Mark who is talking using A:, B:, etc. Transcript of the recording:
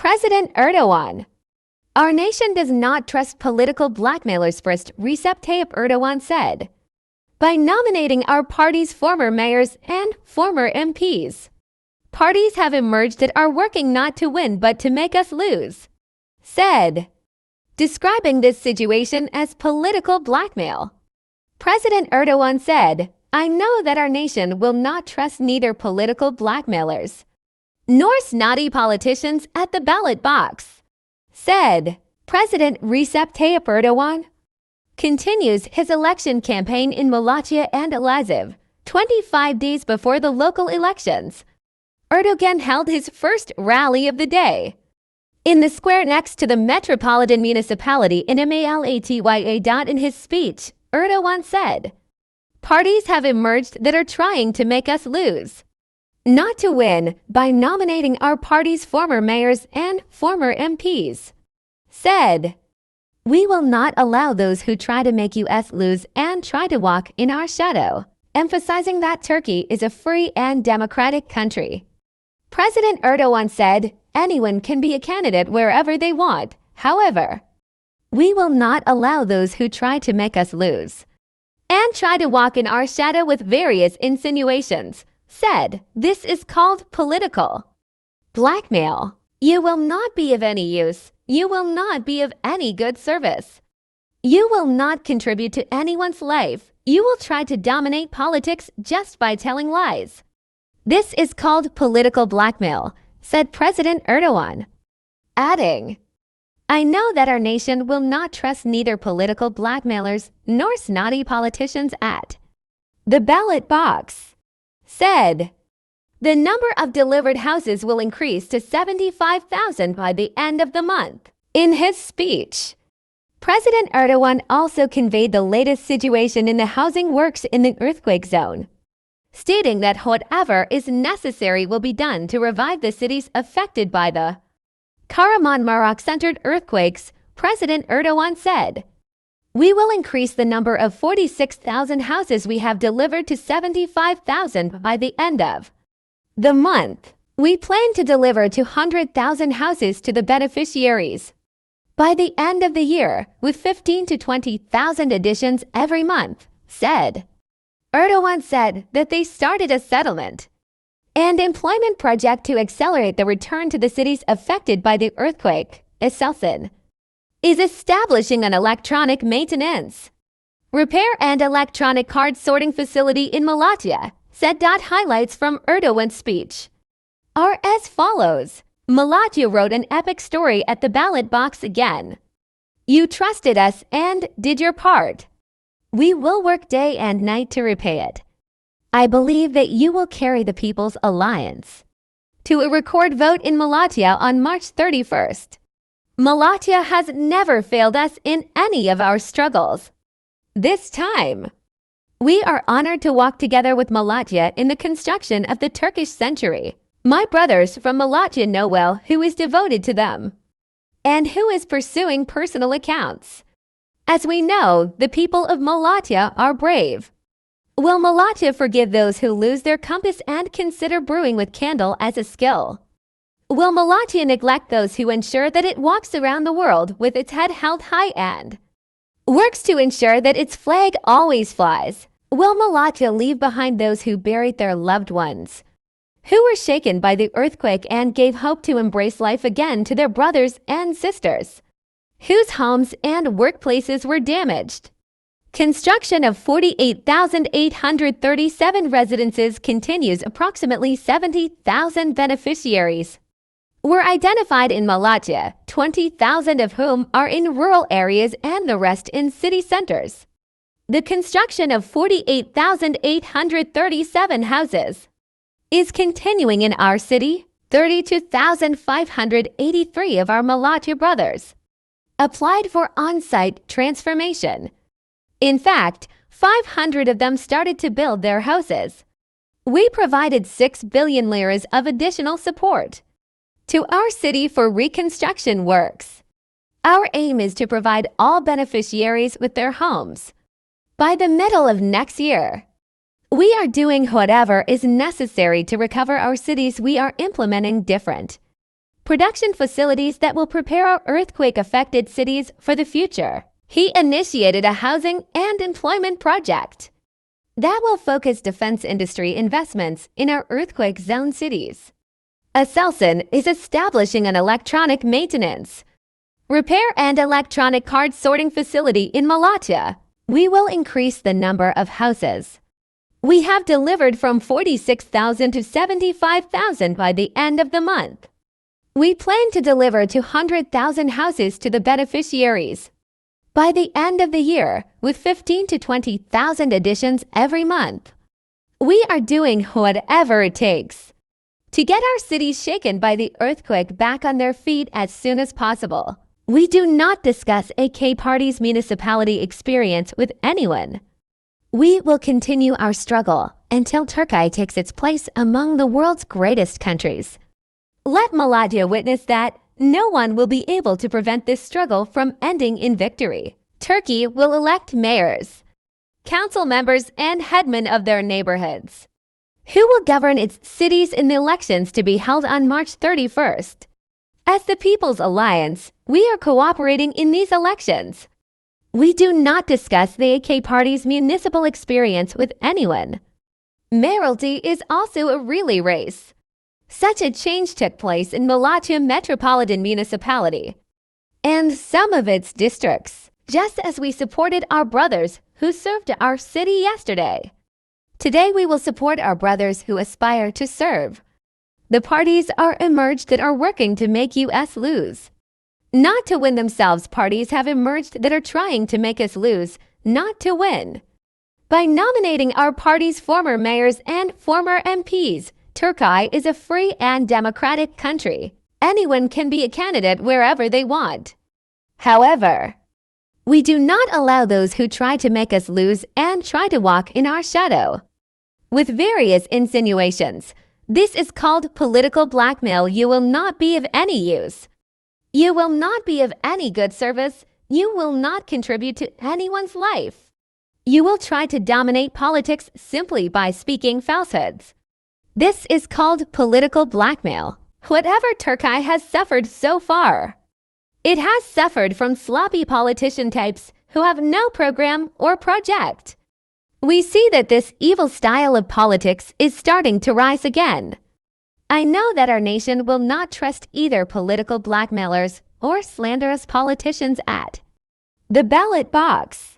A: President Erdogan. Our nation does not trust political blackmailers, first, Recep Tayyip Erdoğan said. By nominating our party's former mayors and former MPs, parties have emerged that are working not to win but to make us lose, said. Describing this situation as political blackmail, President Erdogan said, "I know that our nation will not trust neither political blackmailers nor snotty politicians at the ballot box," said. President Recep Tayyip Erdoğan continues his election campaign in Malatya and Elazığ, 25 days before the local elections. Erdogan held his first rally of the day in the square next to the Metropolitan Municipality in Malatya. In his speech, Erdogan said, "Parties have emerged that are trying to make us lose, not to win, by nominating our party's former mayors and former MPs," said. "We will not allow those who try to make us lose and try to walk in our shadow," emphasizing that Turkey is a free and democratic country. President Erdogan said, "Anyone can be a candidate wherever they want. However, we will not allow those who try to make us lose and try to walk in our shadow with various insinuations," said. "This is called political blackmail. You will not be of any use. You will not be of any good service. You will not contribute to anyone's life. You will try to dominate politics just by telling lies. This is called political blackmail," said President Erdogan, adding, "I know that our nation will not trust neither political blackmailers nor snotty politicians at the ballot box," said. The number of delivered houses will increase to 75,000 by the end of the month. In his speech, President Erdogan also conveyed the latest situation in the housing works in the earthquake zone, stating that whatever is necessary will be done to revive the cities affected by the Kahramanmaraş-centered earthquakes. President Erdogan said, "We will increase the number of 46,000 houses we have delivered to 75,000 by the end of the month. We plan to deliver 200,000 houses to the beneficiaries by the end of the year, with 15 to 20,000 additions every month," said. Erdogan said that they started a settlement and employment project to accelerate the return to the cities affected by the earthquake. Eselsin is establishing an electronic maintenance, repair and electronic card sorting facility in Malatya, said. Highlights from Erdogan's speech are as follows. Malatya wrote an epic story at the ballot box again. "You trusted us and did your part. We will work day and night to repay it. I believe that you will carry the People's Alliance to a record vote in Malatya on March 31st. Malatya has never failed us in any of our struggles. This time, we are honored to walk together with Malatya in the construction of the Turkish century. My brothers from Malatya know well who is devoted to them and who is pursuing personal accounts. As we know, the people of Malatya are brave. Will Malatya forgive those who lose their compass and consider brewing with candle as a skill? Will Malatya neglect those who ensure that it walks around the world with its head held high and works to ensure that its flag always flies? Will Malatya leave behind those who buried their loved ones, who were shaken by the earthquake and gave hope to embrace life again to their brothers and sisters, whose homes and workplaces were damaged? Construction of 48,837 residences continues. Approximately 70,000 beneficiaries were identified in Malatya, 20,000 of whom are in rural areas and the rest in city centers. The construction of 48,837 houses is continuing in our city. 32,583 of our Malatya brothers applied for on-site transformation. In fact, 500 of them started to build their houses. We provided 6 billion liras of additional support to our city for reconstruction works. Our aim is to provide all beneficiaries with their homes by the middle of next year. We are doing whatever is necessary to recover our cities. We are implementing different production facilities that will prepare our earthquake-affected cities for the future. He initiated a housing and employment project that will focus defense industry investments in our earthquake-zone cities. Aselsan is establishing an electronic maintenance, repair and electronic card sorting facility in Malatya. We will increase the number of houses we have delivered from 46,000 to 75,000 by the end of the month. We plan to deliver 200,000 houses to the beneficiaries by the end of the year, with 15 to 20,000 additions every month. We are doing whatever it takes to get our cities shaken by the earthquake back on their feet as soon as possible. We do not discuss AK Party's municipality experience with anyone. We will continue our struggle until Turkey takes its place among the world's greatest countries. Let Malatya witness that no one will be able to prevent this struggle from ending in victory. Turkey will elect mayors, council members, and headmen of their neighborhoods, who will govern its cities in the elections to be held on March 31st. As the People's Alliance, we are cooperating in these elections. We do not discuss the AK Party's municipal experience with anyone. Mayoralty is also a relay race. Such a change took place in Malatya Metropolitan Municipality and some of its districts, just as we supported our brothers who served our city yesterday. Today we will support our brothers who aspire to serve. The parties are emerged that are working to make us lose. Not to win themselves, parties have emerged that are trying to make us lose, not to win. By nominating our party's former mayors and former MPs, Turkey is a free and democratic country. Anyone can be a candidate wherever they want. However, we do not allow those who try to make us lose and try to walk in our shadow with various insinuations. This is called political blackmail. You will not be of any use. You will not be of any good service. You will not contribute to anyone's life. You will try to dominate politics simply by speaking falsehoods. This is called political blackmail. Whatever Turkey has suffered so far, it has suffered from sloppy politician types who have no program or project. We see that this evil style of politics is starting to rise again. I know that our nation will not trust either political blackmailers or slanderous politicians at the ballot box.